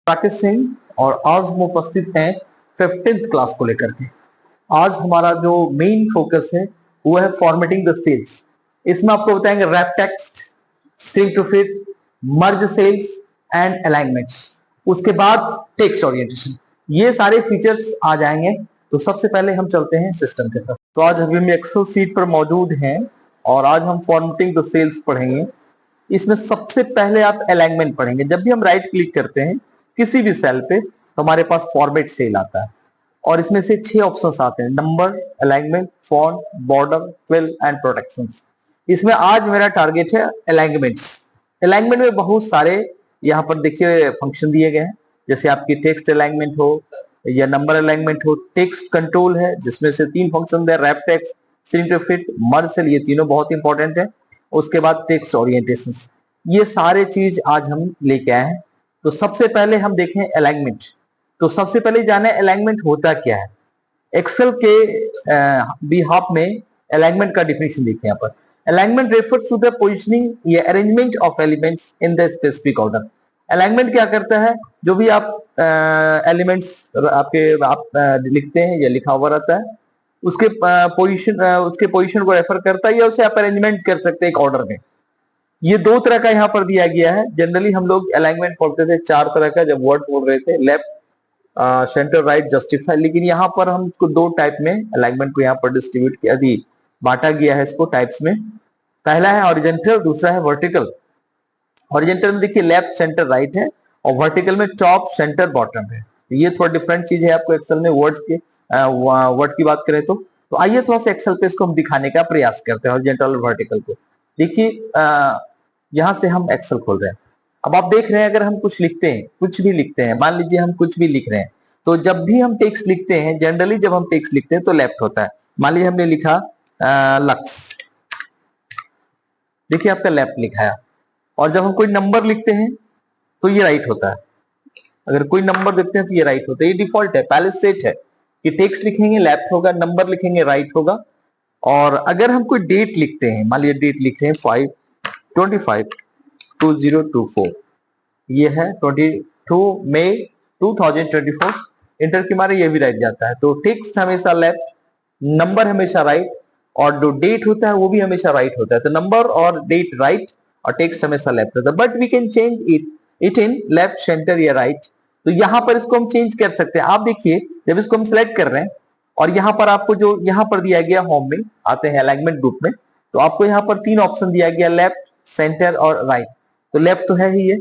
राकेश सिंह और आज हम उपस्थित हैं 15th क्लास को लेकर के। आज हमारा जो मेन फोकस है वो है फॉर्मेटिंग द सेल्स। इसमें आपको बताएंगे wrap text, shrink to fit, merge cells and alignments. उसके बाद टेक्स्ट ओरिएंटेशन, ये सारे फीचर्स आ जाएंगे। तो सबसे पहले हम चलते हैं सिस्टम के तरफ। तो आज अभी हम एक्सेल सीट पर मौजूद हैं और आज हम फॉर्मेटिंग द सेल्स पढ़ेंगे। इसमें सबसे पहले आप अलाइनमेंट पढ़ेंगे। जब भी हम राइट क्लिक करते हैं किसी भी सेल पे तो हमारे पास फॉर्मेट सेल आता है और इसमें से 6 ऑप्शंस आते हैं: number, alignment, font, border, fill and protections. इसमें आज मेरा टारगेट है अलाइनमेंट्स। अलाइनमेंट में बहुत सारे यहाँ पर देखिए फंक्शन दिए गए हैं, जैसे आपकी टेक्स्ट अलाइनमेंट हो या नंबर अलाइनमेंट हो। टेक्स्ट कंट्रोल है जिसमें से 3 फंक्शन है: wrap text, shrink to fit, merge cell. ये तीनों बहुत इंपॉर्टेंट है। उसके बाद टेक्स्ट ओरिएंटेशन, ये सारे चीज आज हम लेके आए हैं। तो सबसे पहले हम देखें अलाइनमेंट। तो सबसे पहले जाने अलाइनमेंट होता क्या है। एक्सेल के बिहाफ में अलाइनमेंट का डिफिनेशन देखें यहाँ पर। Alignment refers to the positioning या arrangement of elements in the specific order. Alignment क्या करता है, जो भी आप एलिमेंट्स लिखते हैं या लिखा हुआ रहता है उसके पोजीशन को रेफर करता है या उसे आप अरेंजमेंट कर सकते हैं एक ऑर्डर में। ये 2 तरह का यहाँ पर दिया गया है। जनरली हम लोग अलाइनमेंट पढ़ते थे 4 तरह का जब वर्ड बोल रहे थे: लेफ्ट, सेंटर, राइट, जस्टिफाई। लेकिन यहाँ पर हम इसको 2 टाइप में अलाइनमेंट को यहाँ पर डिस्ट्रीब्यूट किया, बांटा गया है इसको टाइप्स में। पहला है हॉरिजॉन्टल, दूसरा है वर्टिकल। हॉरिजॉन्टल में देखिए लेफ्ट, सेंटर, राइट है और वर्टिकल में टॉप, सेंटर, बॉटम है। ये थोड़ा डिफरेंट चीज है आपको एक्सेल में वर्ड की बात करें तो आइए थोड़ा सा एक्सेल पे इसको हम दिखाने का प्रयास करते हैं हॉरिजॉन्टल और वर्टिकल को। देखिए यहां से हम एक्सेल खोल रहे हैं। अब आप देख रहे हैं अगर हम कुछ लिखते हैं, कुछ भी लिखते हैं, मान लीजिए हम कुछ भी लिख रहे हैं, तो जब भी हम टेक्स्ट लिखते हैं, जनरली जब हम टेक्स्ट लिखते हैं तो लेफ्ट होता है। मान लीजिए हमने लिखा लक्स, देखिए आपका लेफ्ट लिखा है। और जब हम कोई नंबर लिखते हैं तो ये राइट होता है। अगर कोई नंबर देखते हैं तो ये राइट होता है। ये डिफॉल्ट है, पहले सेट है कि टेक्स्ट लिखेंगे लेफ्ट होगा, नंबर लिखेंगे राइट होगा। और अगर हम कोई डेट लिखते हैं, मान लीजिए डेट लिख रहे हैं 5/25/2024, ये है 22 मई 2024, इंटर के मारे ये भी राइट जाता है। तो टेक्स्ट हमेशा लेफ्ट, नंबर हमेशा राइट और जो डेट होता है वो भी हमेशा राइट होता है। तो नंबर और डेट राइट और टेक्स्ट हमेशा लेफ्ट होता है। But we can change it in left, centre या राइट। तो यहां पर इसको हम चेंज कर सकते हैं। आप देखिए जब इसको हम सिलेक्ट कर रहे हैं और यहाँ पर आपको जो यहाँ पर दिया गया, होम में आते हैं अलाइनमेंट ग्रुप में, तो आपको यहाँ पर 3 ऑप्शन दिया गया: लेफ्ट, सेंटर और राइट। तो लेफ्ट तो है ही, ये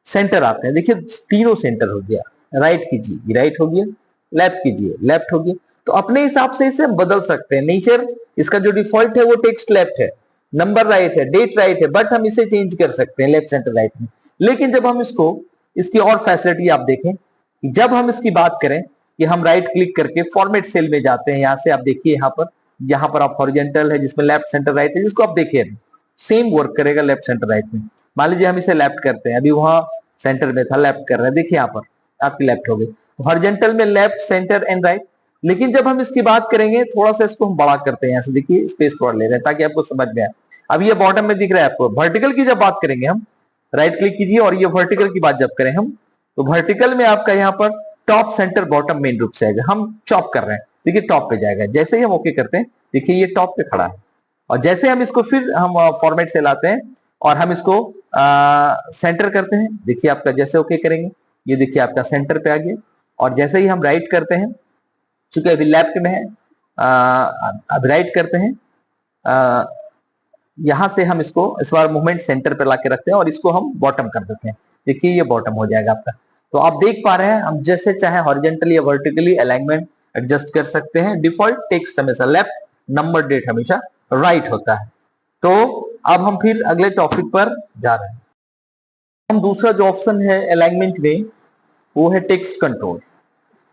सेंटर आते हैं। देखिए तीनों सेंटर हो गया। राइट कीजिए, राइट हो गया, लेफ्ट कीजिए, लेफ्ट हो गया। तो अपने हिसाब से इसे हम बदल सकते हैं। नेचर इसका जो डिफॉल्ट है वो टेक्स्ट लेफ्ट है, नंबर राइट है, डेट राइट है, बट हम इसे चेंज कर सकते हैं लेफ्ट, सेंटर, राइट में। लेकिन जब हम इसकी और फैसिलिटी आप देखें, जब हम इसकी बात करें कि हम राइट क्लिक करके फॉर्मेट सेल में जाते हैं, यहां से आप देखिए यहाँ पर आप हॉरिजॉन्टल है जिसमें लेफ्ट, सेंटर, राइट है, जिसको आप देखिए सेम वर्क करेगा लेफ्ट, सेंटर, राइट में। मान लीजिए हम इसे लेफ्ट करते हैं, अभी वहां सेंटर में था, लेफ्ट कर रहे हैं, देखिए यहाँ पर आपकी लेफ्ट हो गई। तो हॉरिजॉन्टल में लेफ्ट, सेंटर एंड राइट। लेकिन जब हम इसकी बात करेंगे, थोड़ा सा इसको हम बड़ा करते हैं, यहाँ से देखिए स्पेस थोड़ा ले रहे हैं ताकि आपको समझ में आए। अब ये बॉटम में दिख रहा है आपको। वर्टिकल की जब बात करेंगे हम, राइट क्लिक कीजिए और ये वर्टिकल की बात जब करें हम, तो वर्टिकल में आपका यहाँ पर टॉप, सेंटर, बॉटम मेन रूप से आएगा। हम चॉप कर रहे हैं, देखिए टॉप पे जाएगा। जैसे ही हम ओके करते हैं, देखिए ये टॉप पे खड़ा है। और जैसे हम इसको फिर हम फॉर्मेट से लाते हैं और हम इसको सेंटर करते हैं, देखिए आपका जैसे ओके करेंगे ये देखिए आपका सेंटर पे आ गया। और जैसे ही हम राइट करते हैं, चूंकि अभी लेफ्ट में है, अब राइट करते हैं, यहां से हम इसको इस बार मूवमेंट सेंटर पे लाके रखते हैं और इसको हम बॉटम कर देते हैं। देखिए ये बॉटम हो जाएगा आपका। तो आप देख पा रहे हैं हम जैसे चाहे हॉरिजॉन्टली या वर्टिकली अलाइनमेंट एडजस्ट कर सकते हैं। डिफॉल्ट टेक्स्ट हमेशा लेफ्ट, नंबर, डेट हमेशा राइट होता है। तो अब हम फिर अगले टॉपिक पर जा रहे हैं। हम दूसरा जो ऑप्शन है अलाइनमेंट में वो है टेक्स्ट कंट्रोल।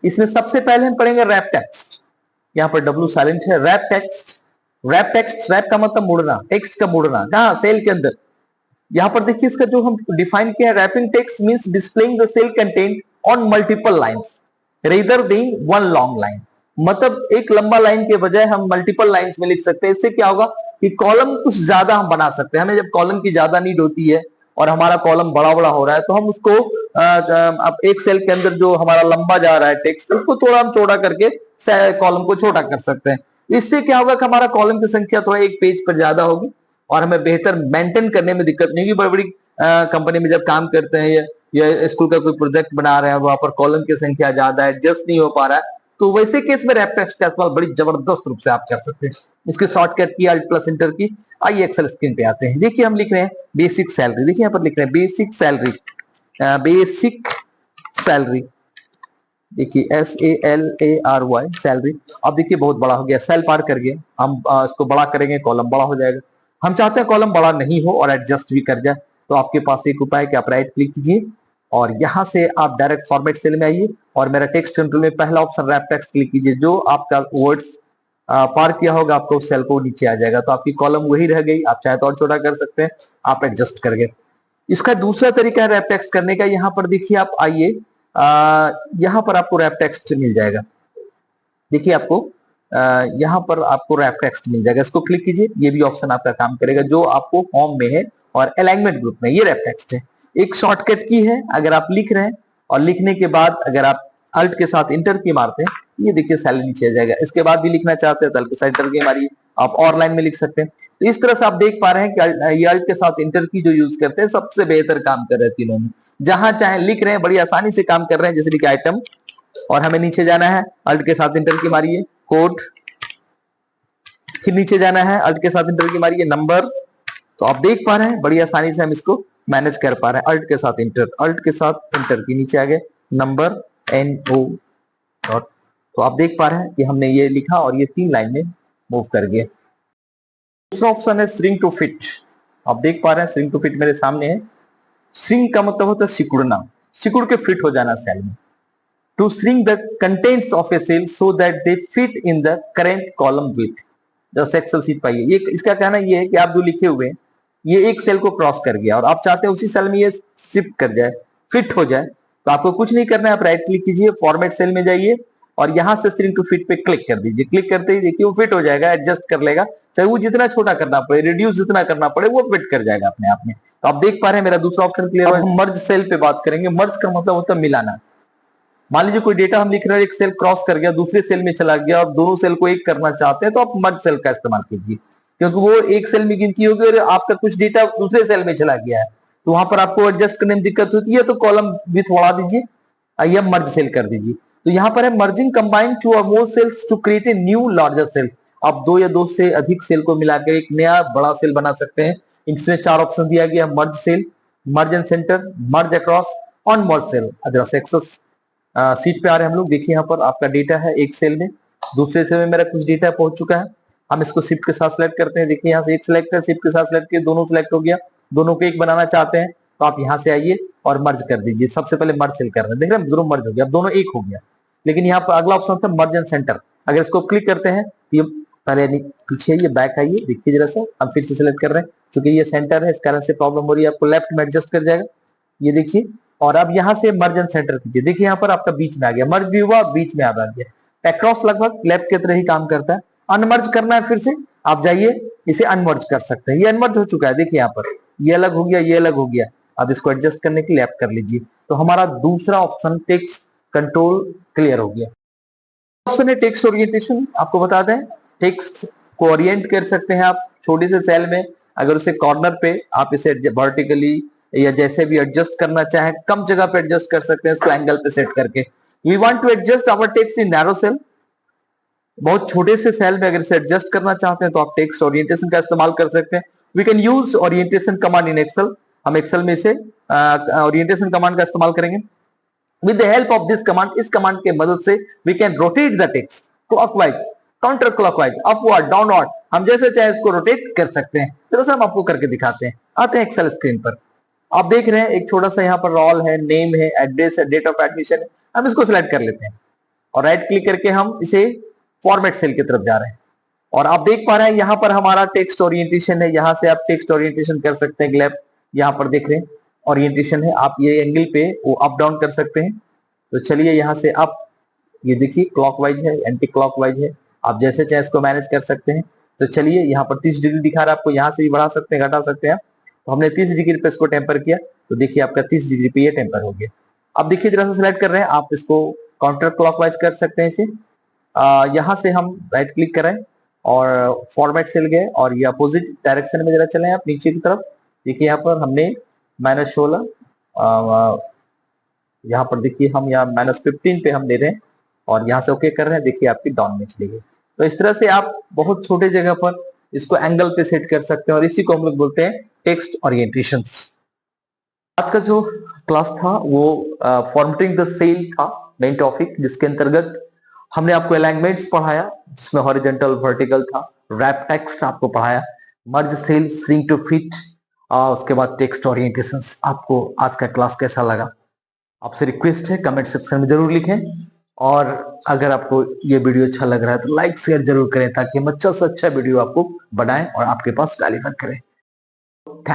इसमें सबसे पहले हम पढ़ेंगे रैप टेक्स्ट। यहाँ पर डब्ल्यू साइलेंट है। Wrap text, wrap text, wrap का मतलब मुड़ना, टेक्स्ट का मुड़ना। कहाँ? सेल के अंदर। यहाँ पर देखिए इसका जो हम डिफाइन किया है, wrapping text means displaying the cell content on multiple lines rather than one long line. मतलब एक लंबा लाइन के बजाय हम मल्टीपल लाइंस में लिख सकते हैं। इससे क्या होगा कि कॉलम कुछ ज्यादा हम बना सकते हैं। हमें जब कॉलम की ज्यादा नीड होती है और हमारा कॉलम बड़ा बड़ा हो रहा है, तो हम उसको अब एक सेल के अंदर जो हमारा लंबा जा रहा है टेक्स्ट, उसको थोड़ा हम चौड़ा करके कॉलम को छोटा कर सकते हैं। इससे क्या होगा कि हमारा कॉलम की संख्या थोड़ा एक पेज पर ज्यादा होगी और हमें बेहतर मेंटेन करने में दिक्कत नहीं होगी। बड़ी बड़ी कंपनी में जब काम करते हैं या स्कूल का कोई प्रोजेक्ट बना रहे हैं, वहां पर कॉलम की संख्या ज्यादा है, एडजस्ट नहीं हो पा रहा है, तो वैसे केस में रैप टेक्स्ट का इस्तेमाल बड़ी जबरदस्त रूप से आप कर सकते हैं। इसकी शॉर्टकट की अल्ट प्लस इंटर की। आइए एक्सेल स्क्रीन पे आते हैं। देखिए हम लिख रहे हैं बेसिक सैलरी। देखिए यहाँ पर लिख रहे हैं बेसिक सैलरी, बेसिक सैलरी, देखिए SALARY सैलरी। अब देखिए बहुत बड़ा हो गया, सेल पार कर गया, हम इसको बड़ा करेंगे, कॉलम बड़ा हो जाएगा। हम चाहते हैं कॉलम बड़ा नहीं हो और एडजस्ट भी कर जाए, तो आपके पास एक उपाय है कि आप राइट क्लिक कीजिए और यहां से आप डायरेक्ट फॉर्मेट सेल में आइए और मेरा टेक्स्ट कंट्रोल में पहला ऑप्शन रैप टेक्स्ट क्लिक कीजिए। जो आपका वर्ड्स पार किया होगा आपको उस सेल को नीचे आ जाएगा, तो आपकी कॉलम वही रह गई। आप चाहे तो और छोटा कर सकते हैं, आप एडजस्ट कर गए। इसका दूसरा तरीका है रैप टेक्स्ट करने का। यहाँ पर देखिए आप आइए, यहाँ पर आपको रैप टेक्स्ट मिल जाएगा। देखिए आपको यहाँ पर आपको रैप टेक्स्ट मिल जाएगा, इसको क्लिक कीजिए। ये भी ऑप्शन आपका काम करेगा जो आपको होम में है और अलाइनमेंट ग्रुप में। ये रैप टेक्स्ट है, एक शॉर्टकट की है। अगर आप लिख रहे हैं और लिखने के बाद अगर आप अल्ट के साथ इंटर की मारते हैं, ये देखिए सेल नीचे आ जाएगा। इसके बाद भी लिखना चाहते हैं तो अल्ट के साथ इंटर की मारिए, आप और लाइन में लिख सकते हैं। तो इस तरह से आप देख पा रहे हैं कि ये अल्ट के साथ इंटर की जो यूज करते हैं सबसे बेहतर काम कर रहे हैं तीनों में। जहां चाहे लिख रहे हैं, बड़ी आसानी से काम कर रहे हैं। जैसे लिखा आइटम और हमें नीचे जाना है, अल्ट के साथ इंटर की मारिए, कोड, फिर नीचे जाना है, अल्ट के साथ इंटर की मारिए, नंबर। तो आप देख पा रहे हैं बड़ी आसानी से हम इसको मैनेज कर पा रहे हैं। अल्ट के साथ इंटर, अल्ट के साथ इंटर की नीचे आ गए, नंबर, NO डॉट। तो आप देख पा रहे हैं कि हमने ये लिखा और ये 3 लाइन में मूव कर गए। दूसरा ऑप्शन है श्रिंक टू फिट। आप देख पा रहे हैं श्रिंक टू फिट मेरे सामने है। श्रिंक का मतलब होता है सिकुड़ना, सिकुड़ के फिट हो जाना सेल में। To shrink the contents of a cell so that they fit in the current column with. जैसे एक्सेल शीट पाइए, ये इसका कहना ये है कि आप जो लिखे हुए हैं ये एक सेल को क्रॉस कर गया और आप चाहते हैं उसी सेल में ये शिफ्ट कर जाए, फिट हो जाए। तो आपको कुछ नहीं करना है, आप राइट क्लिक कीजिए, फॉर्मेट सेल में जाइए और यहां से श्रिंक टू फिट पे क्लिक कर दीजिए। क्लिक करते ही देखिए वो फिट हो जाएगा, एडजस्ट कर लेगा। चाहे वो जितना छोटा करना पड़े, रिड्यूस जितना करना पड़े, वो फिट कर जाएगा अपने आप में। तो आप देख पा रहे हैं मेरा दूसरा ऑप्शन क्लियर है। हम मर्ज सेल पे बात करेंगे। मर्ज का मतलब होता है मिलाना। मान लीजिए कोई डेटा हम लिख रहे हैं, एक सेल क्रॉस कर गया, दूसरे सेल में चला गया और दोनों सेल को एक करना चाहते हैं, तो आप मर्ज सेल का इस्तेमाल कीजिए, क्योंकि वो एक सेल में गिनती होगी और आपका कुछ डेटा दूसरे सेल में चला गया है, तो वहां पर आपको एडजस्ट करने में दिक्कत होती है। तो कॉलम विथ बढ़ा दीजिए, आइए मर्ज सेल कर दीजिए। तो यहाँ पर है मर्जिंग कंबाइन 2 और more cells to create a new larger cell. आप 2 या 2 से अधिक सेल को मिलाकर एक नया बड़ा सेल बना सकते हैं। इसमें 4 ऑप्शन दिया गया, merge cell, merge and centre, merge across, unmerge cell. अगर एक्सेस सीट पे आ रहे हैं हम लोग, देखिए यहाँ पर आपका डेटा है एक सेल में, दूसरे सेल में मेरा कुछ डेटा पहुंच चुका है। हम इसको शिफ्ट के साथ सिलेक्ट करते हैं। देखिए यहाँ से एक सिलेक्ट है, शिफ्ट के साथ सिलेक्ट किया, दोनों सिलेक्ट हो गया। दोनों को एक बनाना चाहते हैं तो आप यहाँ से आइए और मर्ज कर दीजिए। सबसे पहले मर्ज सेल कर रहे हैं, देख रहे हैं दोनों मर्ज हो गया, अब दोनों एक हो गया। लेकिन यहाँ पर अगला ऑप्शन था मर्ज एंड सेंटर। अगर इसको क्लिक करते हैं तो ये पहले पीछे ये बैक आइए, देखिए जरा सा, हम फिर से सिलेक्ट कर रहे हैं, क्योंकि ये सेंटर है इस कारण से प्रॉब्लम हो रही है। आपको लेफ्ट में एडजस्ट कर जाएगा, ये देखिए। और अब यहाँ से मर्ज एंड सेंटर कीजिए, देखिए यहाँ पर आपका बीच में आ गया, मर्ज भी हुआ, बीच में आ गया। अक्रॉस लगभग लेफ्ट की तरह ही काम करता है। अनमर्ज करना है फिर से आप जाइए, इसे अनमर्ज कर सकते हैं। ये अनमर्ज हो चुका है, देखिए यहाँ पर ये अलग हो गया, ये अलग हो गया। अब इसको एडजस्ट करने के लिए लेफ्ट कर लीजिए। तो हमारा दूसरा ऑप्शन टेक्स्ट कंट्रोल क्लियर हो गया। ऑप्शन है टेक्स्ट ओरिएंटेशन। आपको बता दें, टेक्स्ट को ओरिएंट कर सकते हैं आप छोटे से सेल में। अगर उसे कॉर्नर पे आप इसे वर्टिकली या जैसे भी एडजस्ट करना चाहें, कम जगह पे एडजस्ट कर सकते हैं इसको एंगल पे सेट करके। We want to adjust our text in narrow cell. बहुत छोटे से सेल में अगर इसे एडजस्ट करना चाहते हैं तो आप टेक्स्ट ओरिएंटेशन का इस्तेमाल कर सकते हैं। We can use orientation command in Excel. हम एक्सेल में इसे ओरिएंटेशन कमांड का इस्तेमाल करेंगे। With the help of this command, इस कमांड के मदद से we can rotate the text clockwise, counter clockwise, upward, downward, हम जैसे चाहे इसको रोटेट कर सकते हैं। तरह हम आपको करके दिखाते हैं। आते हैं एक्सेल स्क्रीन पर। आप देख रहे हैं एक छोटा सा यहाँ पर रोल है, नेम है, एड्रेस है, डेट ऑफ एडमिशन है। हम इसको सिलेक्ट कर लेते हैं और राइट क्लिक करके हम इसे फॉर्मेट सेल की तरफ जा रहे हैं। और आप देख पा रहे हैं यहाँ पर हमारा टेक्स्ट ओरिएंटेशन है। यहाँ से आप टेक्स्ट ओरिएंटेशन कर सकते हैं। ग्लैप यहाँ पर देख रहे हैं ओरिएंटेशन है, आप ये एंगल पे वो अप डाउन कर सकते हैं। तो चलिए यहाँ से आप ये देखिए क्लॉकवाइज है, एंटी क्लॉकवाइज है, आप जैसे चाहे इसको मैनेज कर सकते हैं। तो चलिए यहाँ पर 30 डिग्री दिखा रहा है आपको, यहाँ से भी बढ़ा सकते हैं, घटा सकते हैं। तो हमने 30 डिग्री पे इसको टेम्पर किया, तो देखिए आपका 30 डिग्री पे ये टेम्पर हो गया। अब देखिए जरा सा सिलेक्ट कर रहे हैं, आप इसको काउंटर क्लॉकवाइज कर सकते हैं इसे। यहाँ से हम राइट क्लिक करें और फॉर्मेट सेल गए और ये अपोजिट डायरेक्शन में जरा चलें आप नीचे की तरफ। देखिए यहाँ पर हमने -16, यहाँ पर देखिए हम यहाँ -15 पे हम दे रहे हैं और यहाँ से ओके कर रहे हैं, देखिए आपकी डाउन में चली गई। तो इस तरह से आप बहुत छोटे जगह पर इसको एंगल पे सेट कर सकते हैं और इसी को हम लोग बोलते हैं टेक्स्ट ओरिएंटेशंस। आज का जो क्लास था वो फॉर्मेटिंग द सेल था मेन टॉपिक, जिसके अंतर्गत हमने आपको अलाइनमेंट्स पढ़ाया जिसमें हॉरिजॉन्टल वर्टिकल था, रैप टेक्स्ट आपको पढ़ाया, merge cell, shrink to fit, उसके बाद टेक्स्ट ओरिएंटेशंस। आपको आज का क्लास कैसा लगा? आपसे रिक्वेस्ट है कमेंट सेक्शन में जरूर लिखें और अगर आपको ये वीडियो अच्छा लग रहा है तो लाइक शेयर जरूर करें ताकि हम अच्छा से अच्छा वीडियो आपको बनाएं और आपके पास डिलीवर करें। थैंक